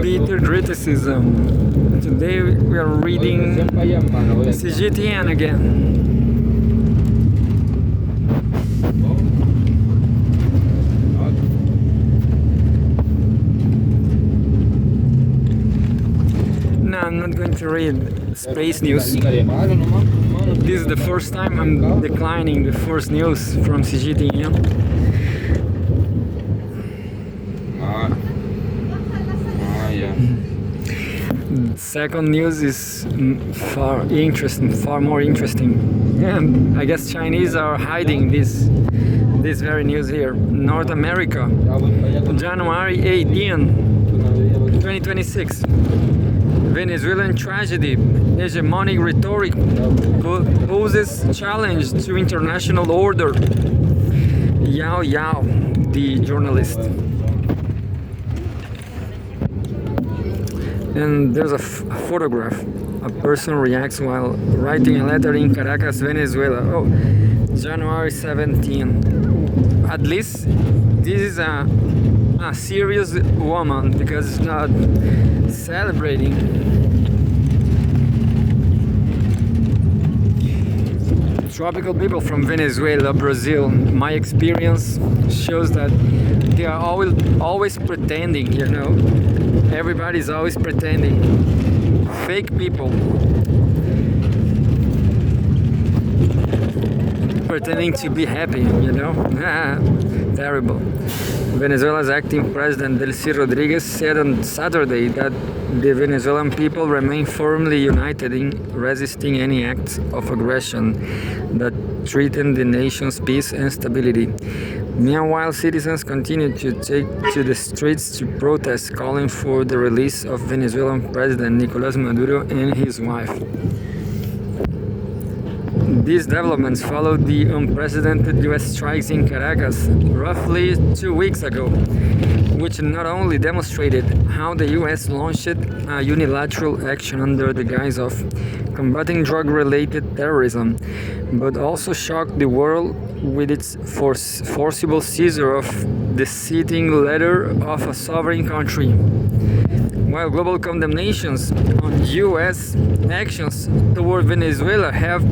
bitter criticism. Today we are reading Cgtn again. No, I'm not going to read space news. This is the first time I'm declining the first news from Cgtn. Second news is far more interesting. And I guess Chinese are hiding this very news here. North America, January 18, 2026. Venezuelan tragedy, hegemonic rhetoric poses challenge to international order. Yao Yao, the journalist. And there's a photograph. A person reacts while writing a letter in Caracas, Venezuela. Oh, January 17. At least this is a serious woman because it's not celebrating. Tropical people from Venezuela, Brazil, my experience shows that they are always pretending, you know. Everybody's always pretending. Fake people. Pretending to be happy, you know. Terrible. Venezuela's acting president Delcy Rodriguez said on Saturday that the Venezuelan people remain firmly united in resisting any acts of aggression that threaten the nation's peace and stability. Meanwhile, citizens continue to take to the streets to protest, calling for the release of Venezuelan President Nicolás Maduro and his wife. These developments followed the unprecedented US strikes in Caracas roughly 2 weeks ago, which not only demonstrated how the US launched a unilateral action under the guise of combating drug-related terrorism, but also shocked the world with its forcible seizure of the sitting leader of a sovereign country. While global condemnations on US actions toward Venezuela have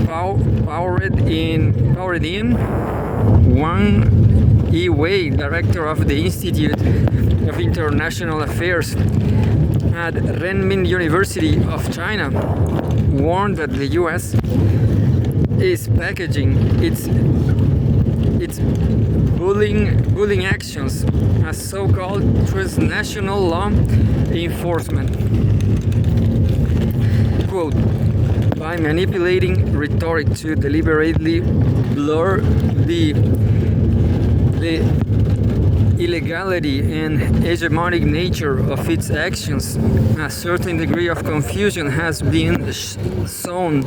powered in Wang Yiwei, director of the Institute of International Affairs at Renmin University of China, warned that the US is packaging its bullying actions as so-called transnational law enforcement. Quote, by manipulating rhetoric to deliberately blur the illegality and hegemonic nature of its actions, a certain degree of confusion has been sown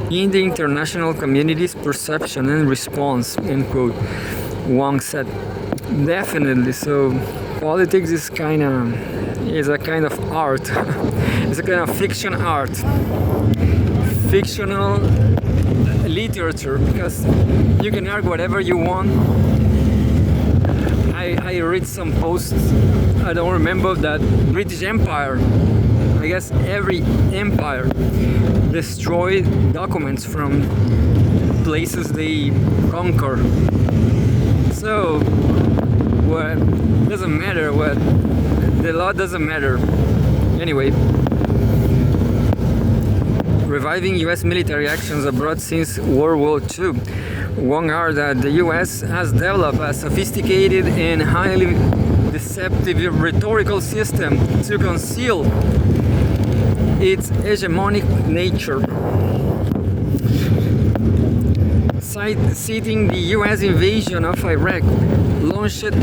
in the international community's perception and response, end quote, Wang said. Definitely, so politics is a kind of art. It's a kind of fiction art. Fictional literature, because you can argue whatever you want. I read some posts, I don't remember that British Empire, I guess every empire destroyed documents from places they conquer. So, what doesn't matter, what the law doesn't matter. Anyway, reviving US military actions abroad since World War II. Wang argued that the US has developed a sophisticated and highly deceptive rhetorical system to conceal its hegemonic nature. Citing the US invasion of Iraq, launched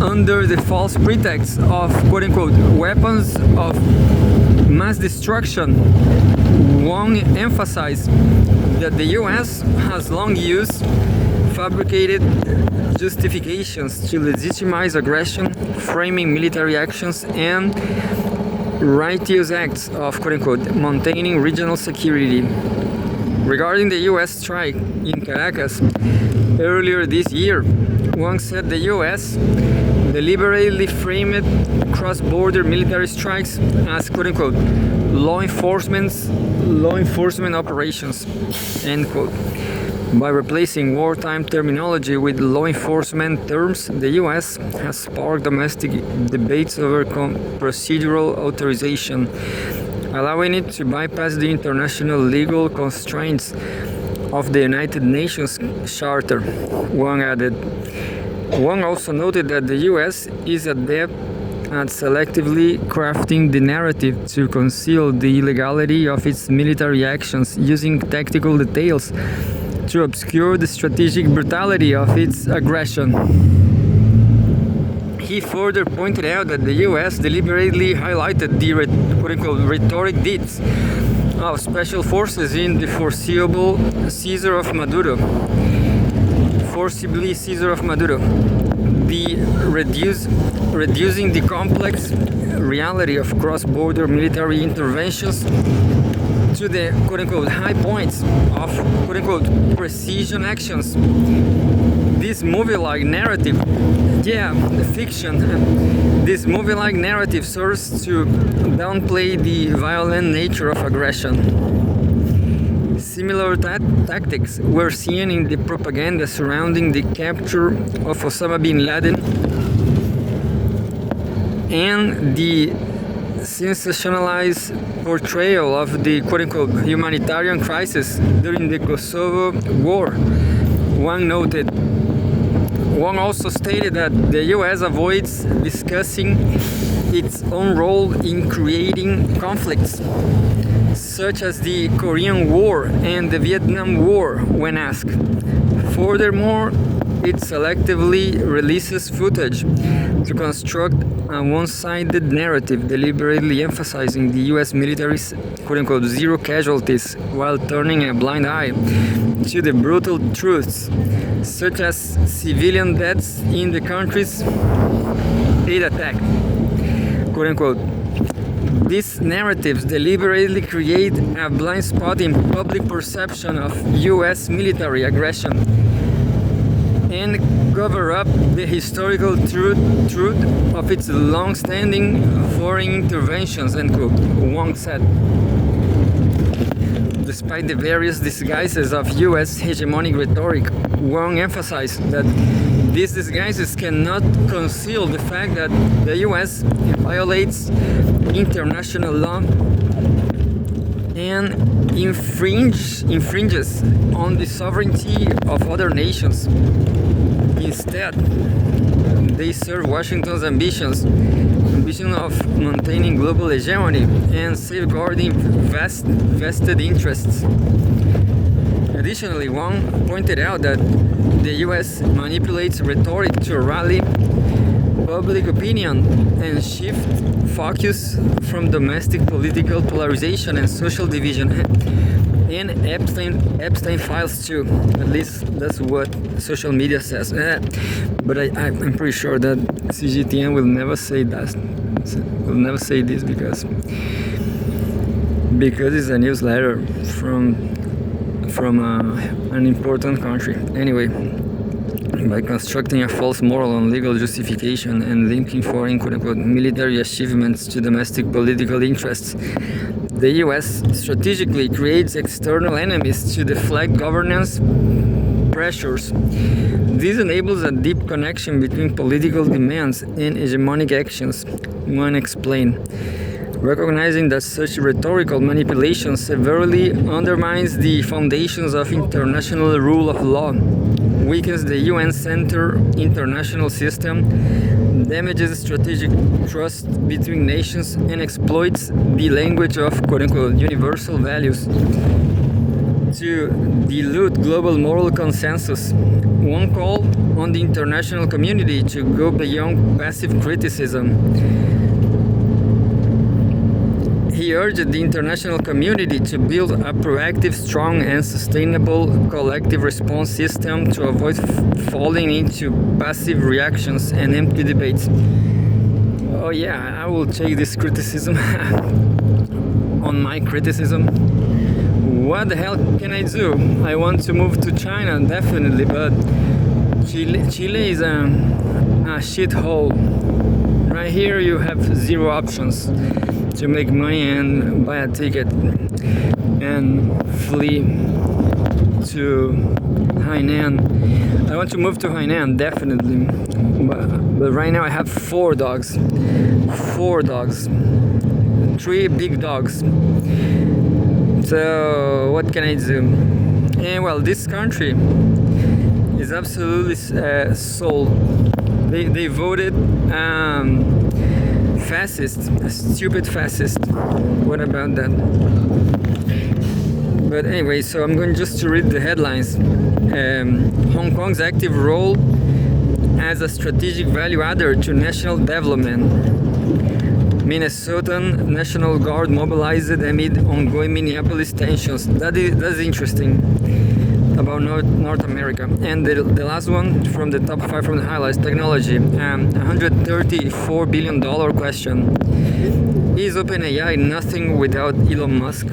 under the false pretext of quote-unquote weapons of mass destruction, Wang emphasized that the US has long used fabricated justifications to legitimize aggression, framing military actions and righteous acts of quote-unquote maintaining regional security. Regarding the US strike in Caracas earlier this year, Wang said the US deliberately framed cross-border military strikes as quote-unquote law enforcement operations, end quote. By replacing wartime terminology with law enforcement terms, the US has sparked domestic debates over procedural authorization, allowing it to bypass the international legal constraints of the United Nations Charter, Wang added. Wang also noted that the US is adept at selectively crafting the narrative to conceal the illegality of its military actions, using tactical details to obscure the strategic brutality of its aggression. He further pointed out that the US deliberately highlighted the quote-unquote rhetoric deeds of special forces in the forcibly seizure of Maduro. The reducing the complex reality of cross-border military interventions to the quote-unquote high points of quote-unquote precision actions. This movie-like narrative, this movie-like narrative serves to downplay the violent nature of aggression. Similar tactics were seen in the propaganda surrounding the capture of Osama bin Laden and the sensationalized portrayal of the quote-unquote humanitarian crisis during the Kosovo War. Wang also stated that the US avoids discussing its own role in creating conflicts, such as the Korean War and the Vietnam War, when asked. Furthermore, it selectively releases footage to construct a one-sided narrative, deliberately emphasizing the US military's quote-unquote zero casualties while turning a blind eye to the brutal truths, such as civilian deaths in the country's aid attack. Quote-unquote. These narratives deliberately create a blind spot in public perception of US military aggression and cover up the historical truth of its long-standing foreign interventions, end quote, Wang said. Despite the various disguises of US hegemonic rhetoric, Wang emphasized that these disguises cannot conceal the fact that the US violates international law and infringes on the sovereignty of other nations. Instead, they serve Washington's ambition of maintaining global hegemony and safeguarding vested interests. Additionally, Wang pointed out that the US manipulates rhetoric to rally public opinion and shift focus from domestic political polarization and social division, and Epstein files too. At least that's what social media says. But I'm pretty sure that Cgtn will never say that. Will never say this because it's a newsletter from an important country. Anyway, by constructing a false moral and legal justification and linking foreign quote-unquote military achievements to domestic political interests, the US strategically creates external enemies to deflect governance pressures. This enables a deep connection between political demands and hegemonic actions, Wang explained. Recognizing that such rhetorical manipulation severely undermines the foundations of international rule of law, weakens the UN-centered international system, damages strategic trust between nations, and exploits the language of quote-unquote universal values to dilute global moral consensus. One call on the international community to go beyond passive criticism. He urged the international community to build a proactive, strong, and sustainable collective response system to avoid falling into passive reactions and empty debates. Oh yeah, I will take this criticism on my criticism. What the hell can I do? I want to move to China, definitely, but Chile is a a shithole. Right here you have zero options to make money and buy a ticket and flee to Hainan. I want to move to Hainan, definitely. But right now I have 4 dogs. 4 dogs. 3 big dogs. So what can I do? And well, this country is absolutely sold. They voted fascist, a stupid fascist. What about that? But anyway, so I'm going just to read the headlines. Hong Kong's active role as a strategic value adder to national development. Minnesotan National Guard mobilized amid ongoing Minneapolis tensions. That's interesting about North America. And the last one from the top 5 from the highlights: technology. $134 billion question. Is OpenAI nothing without Elon Musk?